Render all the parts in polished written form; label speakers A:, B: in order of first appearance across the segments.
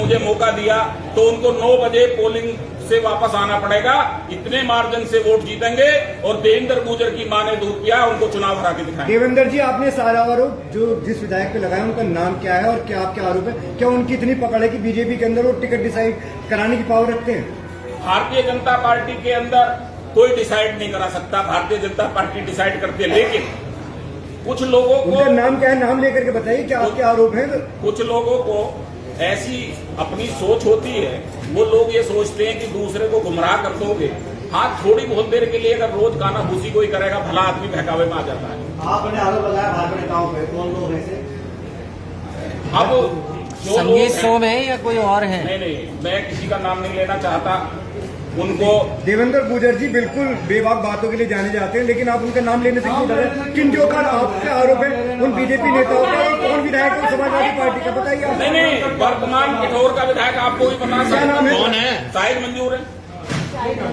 A: मुझे मौका दिया तो उनको 9 बजे पोलिंग से वापस आना पड़ेगा। इतने मार्जिन से वोट जीतेंगे और देवेंद्र गुर्जर की मां ने दूध पिया, उनको चुनाव हरा के दिखाएंगे।
B: देवेंद्र जी, आपने सारा आरोप जो जिस विधायक पे लगाया उनका नाम क्या है और क्या आपके आरोप है? क्या उनकी इतनी पकड़ है कि बीजेपी के अंदर वो टिकट डिसाइड कराने की पावर रखते हैं?
A: भारतीय जनता पार्टी के अंदर कोई डिसाइड नहीं करा सकता, भारतीय जनता पार्टी डिसाइड करती है। लेकिन कुछ लोगों को
B: उनका नाम क्या है, नाम लेकर के बताइए क्या आपके आरोप है?
A: कुछ लोगों को ऐसी अपनी सोच होती है, वो लोग ये सोचते हैं कि दूसरे को गुमराह कर दोगे। हाँ, थोड़ी बहुत देर के लिए अगर रोज गाना भूसी कोई करेगा, भला आदमी बहकावे में आ जाता है।
B: आपने आरोप लगाया भाजपा नेताओं पे, कौन लोग हैं?
A: अब जो
C: संगीत सोम है या कोई और है?
A: नहीं, मैं किसी का नाम नहीं लेना चाहता। उनको
B: देवेंद्र गुर्जर जी बिल्कुल बेबाक बातों के लिए जाने जाते हैं, लेकिन आप उनका नाम लेने से क्यों डरे? किन जो का आपके आरोप है उन बीजेपी नेताओं का, और कौन विधायक है समाजवादी पार्टी का, बताइए आप।
A: नहीं, वर्तमान किठौर का विधायक आपको भी पता है कौन है? शाहिद मंजूर है।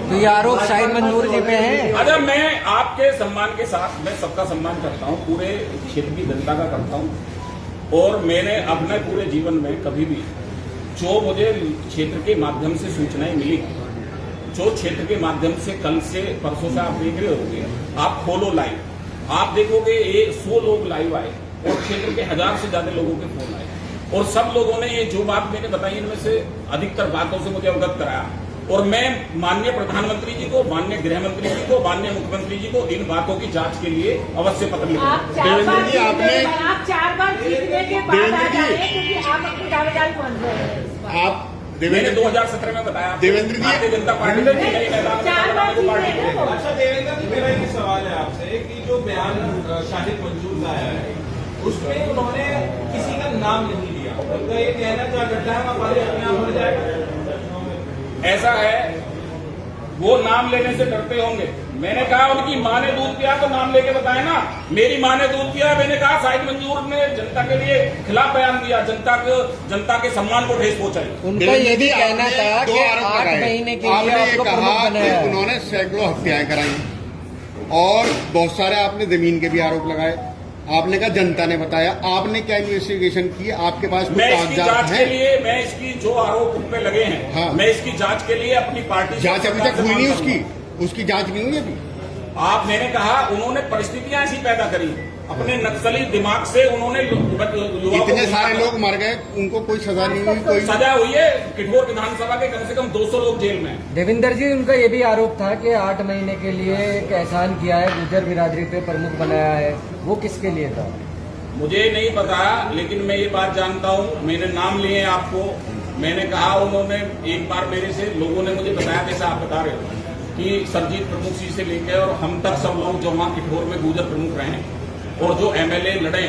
C: तो ये आरोप शाहिद मंजूर जी पे है।
A: अगर मैं आपके सम्मान के साथ, मैं सबका सम्मान करता हूँ, पूरे क्षेत्र की जनता का करता हूँ, और मैंने अपने पूरे जीवन में कभी भी जो मुझे क्षेत्र के माध्यम से सूचनाएं मिली, जो क्षेत्र के माध्यम से कल से परसों से आप देख रहे होंगे, आप खोलो लाइव, आप देखोगे 100 लोग लाइव आए और क्षेत्र के 1000 से ज्यादा लोगों के फोन आए, और सब लोगों ने ये जो बात मैंने बताई इनमें से अधिकतर बातों से मुझे अवगत कराया। और मैं माननीय प्रधानमंत्री जी को, माननीय गृह मंत्री जी को, माननीय मुख्यमंत्री जी को इन बातों की जांच के लिए अवश्य पत्र लिखूंगा।
D: देवेंद्र जी, आप 4 बार जीतने के बाद आ जाए, क्योंकि आप अपनी दावेदारी मान रहे हैं।
E: आप
A: मैंने 2017 में बताया
E: देवेंद्र जी,
A: भारतीय जनता पार्टी
D: चार बार जीते हैं वो।
F: अच्छा देवेंद्र जी, मेरा ये सवाल है आपसे कि जो बयान शाहिद मंजूर का आया है, उसमें उन्होंने किसी का नाम नहीं लिया। उनका ये कहना था गड्ढा है वहाँ पानी अपने आप भर जाएगा।
A: ऐसा है, वो नाम लेने से डरते होंगे। मैंने कहा उनकी मां ने दूध पिया तो नाम लेके बताए ना। मेरी मां ने दूध पिया, मैंने कहा शाहिद मंजूर ने जनता के लिए खिलाफ बयान दिया, जनता के सम्मान को ठेस पहुंचाई।
C: उनका ये भी कहना था कि 8 महीने के लिए आपको प्रमुख बनाया।
E: उन्होंने सैकड़ों हत्याएं कराई और बहुत सारे आपने जमीन के भी आरोप लगाए। आपने कहा जनता ने बताया, आपने क्या इन्वेस्टिगेशन की? आपके पास
A: मैं इसकी जांच के लिए, मैं इसकी जो आरोप उन पे लगे हैं,
E: हाँ।
A: मैं इसकी जांच के लिए अपनी पार्टी
E: जांच अभी तक हुई नहीं, उसकी जांच नहीं हुई अभी।
A: मैंने कहा उन्होंने परिस्थितियां ऐसी पैदा करी, अपने नक्सली दिमाग से उन्होंने
E: इतने सारे लोग मर गए, उनको कोई सजा नहीं हुई, कोई
A: सजा हुई है। किठौर विधानसभा के कम से कम 200 लोग जेल में हैं।
C: देवेंद्र जी, उनका ये भी आरोप था कि 8 महीने के लिए एक एहसान किया है, गुर्जर बिरादरी पे प्रमुख बनाया है, वो किसके लिए था?
A: मुझे नहीं पता, लेकिन मैं ये बात जानता हूँ, मैंने नाम लिए आपको। मैंने कहा, उन्होंने एक बार मेरे से लोगों ने मुझे बताया, जैसे आप बता रहे हो कि सरजीत प्रमुख जी से लेकर और हम तक सब लोग जो वहाँ किठौर में गुर्जर प्रमुख रहे और जो MLA लड़े,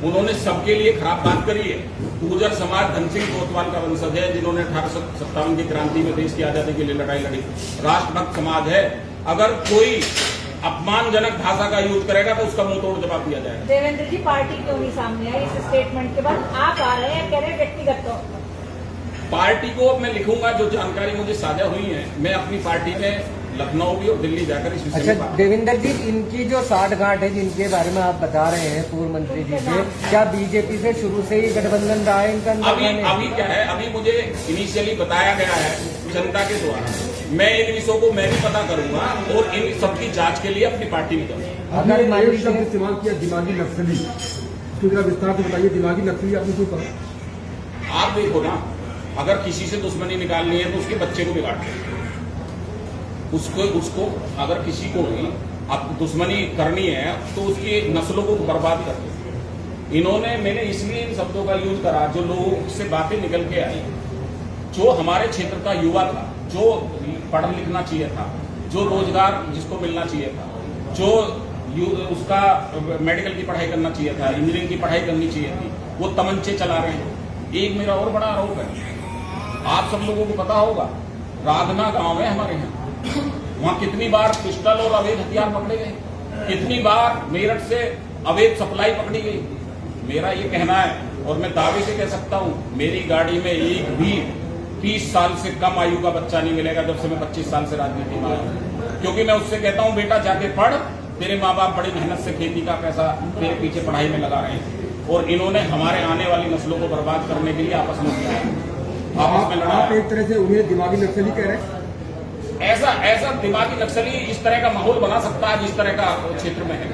A: उन्होंने सबके लिए खराब बात करी है। गुर्जर समाज धन सिंह कोतवाल का वंशज है, जिन्होंने 1857 की क्रांति में देश की आजादी के लिए लड़ाई लड़ी। राष्ट्रभक्त समाज है। अगर कोई अपमानजनक भाषा का यूज करेगा तो उसका मुंह तोड़ जवाब दिया जाएगा।
D: देवेंद्र जी, पार्टी क्यों नहीं सामने आई इस स्टेटमेंट के बाद? आप आ रहे हैं, कह रहे हैं व्यक्तिगत तौर पर।
A: पार्टी को मैं लिखूंगा, जो जानकारी मुझे साझा हुई है, मैं अपनी पार्टी में लखनऊ भी और दिल्ली जाकर इस विषय में
C: अच्छा देवेंद्र जी, इनकी जो 60 गांठ है जिनके बारे में आप बता रहे हैं पूर्व मंत्री जी से, क्या बीजेपी से शुरू से ही गठबंधन रहा है इनका?
A: अभी क्या है, अभी मुझे इनिशियली बताया गया है जनता के द्वारा। मैं इन विषयों को मैं भी पता करूंगा और इन सबकी जांच के लिए अपनी पार्टी में जाऊंगा।
B: अगर मान लीजिए इस्तेमाल किया दिमागी नक्सली, तो विस्तार से बताइए दिमागी नक्सली आपने क्यों कहा?
A: आप देखो ना, अगर किसी से दुश्मनी निकालनी है तो उसके बच्चे को बिगाड़ दो। उसको अगर किसी को भी अब दुश्मनी करनी है तो उसकी नस्लों को बर्बाद कर दो। इन्होंने, मैंने इसलिए इन शब्दों का यूज करा, जो लोगों से बातें निकल के आई, जो हमारे क्षेत्र का युवा था, जो पढ़ लिखना चाहिए था, जो रोजगार जिसको मिलना चाहिए था, जो उसका मेडिकल की पढ़ाई करना चाहिए था, इंजीनियरिंग की पढ़ाई करनी चाहिए थी, वो तमंचे चला रहे हैं। एक मेरा और बड़ा आरोप है, आप सब लोगों को पता होगा, राधना गांव है हमारे यहाँ, वहां कितनी बार पिस्टल और अवैध हथियार पकड़े गए, कितनी बार मेरठ से अवैध सप्लाई पकड़ी गई। मेरा ये कहना है और मैं दावे से कह सकता हूं, मेरी गाड़ी में एक भी 30 साल से कम आयु का बच्चा नहीं मिलेगा जब से मैं 25 साल से राजनीति में आया। क्योंकि मैं उससे कहता हूं, बेटा जाके पढ़, तेरे माँ बाप बड़ी मेहनत से खेती का पैसा तेरे पीछे पढ़ाई में लगा रहे हैं, और इन्होंने हमारे आने वाली नस्लों को बर्बाद करने के लिए आपस में किया है। में लड़ा
B: आप
A: है।
B: एक तरह से उन्हें दिमागी नक्सली कह रहे हैं।
A: ऐसा दिमागी नक्सली इस तरह का माहौल बना सकता है जिस तरह का क्षेत्र में है।